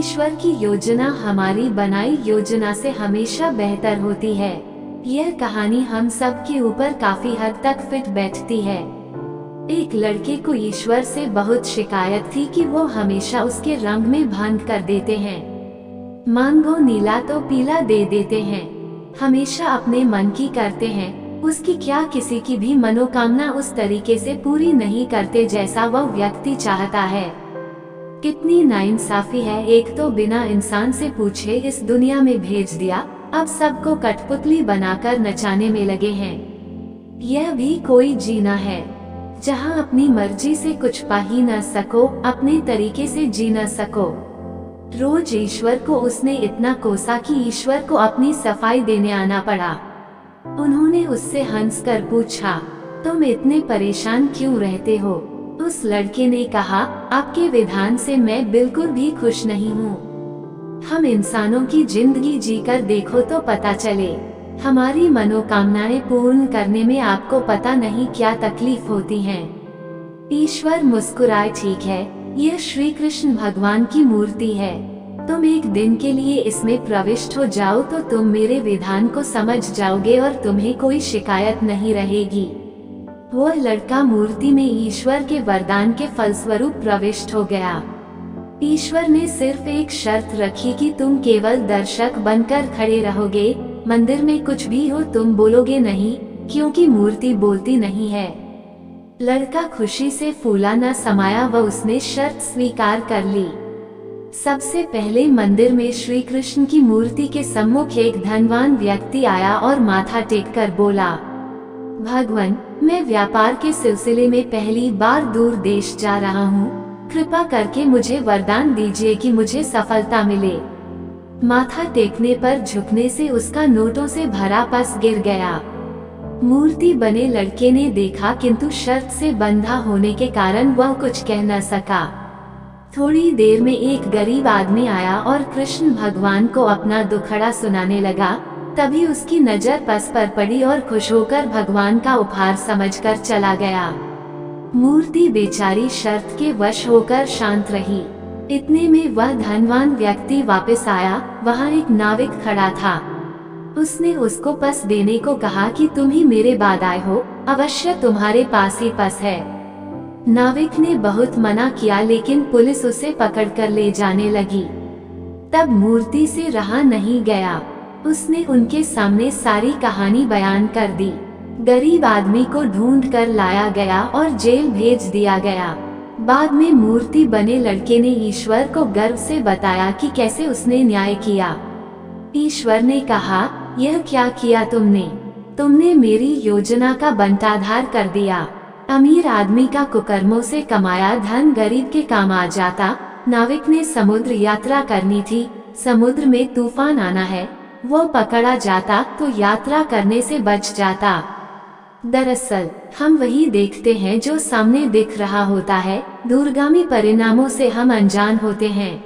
ईश्वर की योजना हमारी बनाई योजना से हमेशा बेहतर होती है। यह कहानी हम सब के ऊपर काफी हद तक फिट बैठती है। एक लड़के को ईश्वर से बहुत शिकायत थी कि वो हमेशा उसके रंग में भंग कर देते हैं। मांगो नीला तो पीला दे देते हैं, हमेशा अपने मन की करते हैं। उसकी क्या किसी की भी मनोकामना उस तरीके से पूरी नहीं करते जैसा वह व्यक्ति चाहता है। कितनी नाइंसाफी है, एक तो बिना इंसान से पूछे इस दुनिया में भेज दिया, अब सबको कठपुतली बनाकर नचाने में लगे हैं। यह भी कोई जीना है जहां अपनी मर्जी से कुछ पा ही न सको, अपने तरीके से जी न सको। रोज ईश्वर को उसने इतना कोसा कि ईश्वर को अपनी सफाई देने आना पड़ा। उन्होंने उससे हंसकर पूछा, तुम इतने परेशान क्यों रहते हो? उस लड़के ने कहा, आपके विधान से मैं बिल्कुल भी खुश नहीं हूँ। हम इंसानों की जिंदगी जीकर देखो तो पता चले, हमारी मनोकामनाएं पूर्ण करने में आपको पता नहीं क्या तकलीफ होती है। ईश्वर मुस्कुराए, ठीक है, यह श्री कृष्ण भगवान की मूर्ति है। तुम एक दिन के लिए इसमें प्रविष्ट हो जाओ तो तुम मेरे विधान को समझ जाओगे और तुम्हें कोई शिकायत नहीं रहेगी। वह लड़का मूर्ति में ईश्वर के वरदान के फलस्वरूप प्रविष्ट हो गया। ईश्वर ने सिर्फ एक शर्त रखी कि तुम केवल दर्शक बनकर खड़े रहोगे, मंदिर में कुछ भी हो तुम बोलोगे नहीं, क्योंकि मूर्ति बोलती नहीं है। लड़का खुशी से फूला न समाया व उसने शर्त स्वीकार कर ली। सबसे पहले मंदिर में श्री कृष्ण की मूर्ति के सम्मुख एक धनवान व्यक्ति आया और माथा टेककर बोला, भगवान, मैं व्यापार के सिलसिले में पहली बार दूर देश जा रहा हूँ, कृपा करके मुझे वरदान दीजिए कि मुझे सफलता मिले। माथा टेकने पर झुकने से उसका नोटों से भरा पस गिर गया। मूर्ति बने लड़के ने देखा, किंतु शर्त से बंधा होने के कारण वह कुछ कह न सका। थोड़ी देर में एक गरीब आदमी आया और कृष्ण भगवान को अपना दुखड़ा सुनाने लगा। तभी उसकी नजर पस पर पड़ी और खुश होकर भगवान का उपहार समझकर चला गया। मूर्ति बेचारी शर्त के वश होकर शांत रही। इतने में वह धनवान व्यक्ति वापस आया। वहाँ एक नाविक खड़ा था। उसने उसको पस देने को कहा कि तुम ही मेरे बाद आए हो, अवश्य तुम्हारे पास ही पस है। नाविक ने बहुत मना किया, लेकिन पुलिस उसे पकड़कर ले जाने लगी। तब मूर्ति से रहा नहीं गया, उसने उनके सामने सारी कहानी बयान कर दी। गरीब आदमी को ढूंढ कर लाया गया और जेल भेज दिया गया। बाद में मूर्ति बने लड़के ने ईश्वर को गर्व से बताया कि कैसे उसने न्याय किया। ईश्वर ने कहा, यह क्या किया तुमने? तुमने मेरी योजना का बंटाधार कर दिया। अमीर आदमी का कुकर्मों से कमाया धन गरीब के काम आ जाता। नाविक ने समुद्र यात्रा करनी थी, समुद्र में तूफान आना है, वो पकड़ा जाता तो यात्रा करने से बच जाता। दरअसल हम वही देखते हैं जो सामने दिख रहा होता है। दूरगामी परिणामों से हम अनजान होते हैं।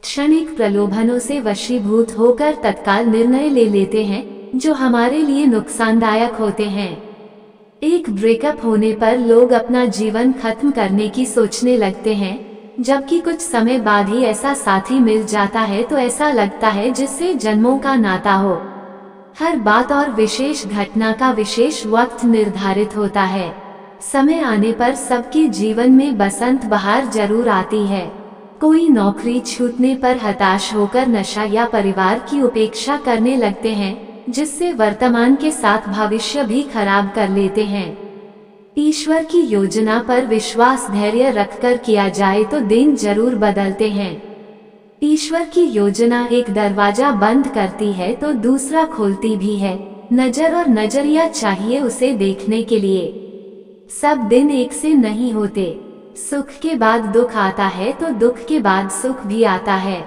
क्षणिक प्रलोभनों से वशीभूत होकर तत्काल निर्णय ले लेते हैं जो हमारे लिए नुकसानदायक होते हैं। एक ब्रेकअप होने पर लोग अपना जीवन खत्म करने की सोचने लगते हैं, जबकि कुछ समय बाद ही ऐसा साथी मिल जाता है तो ऐसा लगता है जिससे जन्मों का नाता हो। हर बात और विशेष घटना का विशेष वक्त निर्धारित होता है। समय आने पर सबके जीवन में बसंत बहार जरूर आती है। कोई नौकरी छूटने पर हताश होकर नशा या परिवार की उपेक्षा करने लगते हैं, जिससे वर्तमान के साथ भविष्य भी खराब कर लेते हैं। ईश्वर की योजना पर विश्वास धैर्य रखकर किया जाए तो दिन जरूर बदलते हैं। ईश्वर की योजना एक दरवाजा बंद करती है तो दूसरा खोलती भी है। नजर और नजरिया चाहिए उसे देखने के लिए। सब दिन एक से नहीं होते। सुख के बाद दुख आता है तो दुख के बाद सुख भी आता है।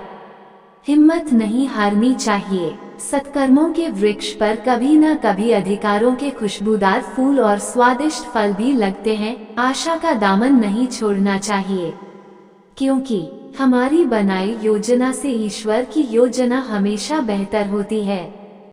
हिम्मत नहीं हारनी चाहिए। सत्कर्मों के वृक्ष पर कभी न कभी अधिकारों के खुशबूदार फूल और स्वादिष्ट फल भी लगते हैं। आशा का दामन नहीं छोड़ना चाहिए, क्योंकि हमारी बनाई योजना से ईश्वर की योजना हमेशा बेहतर होती है।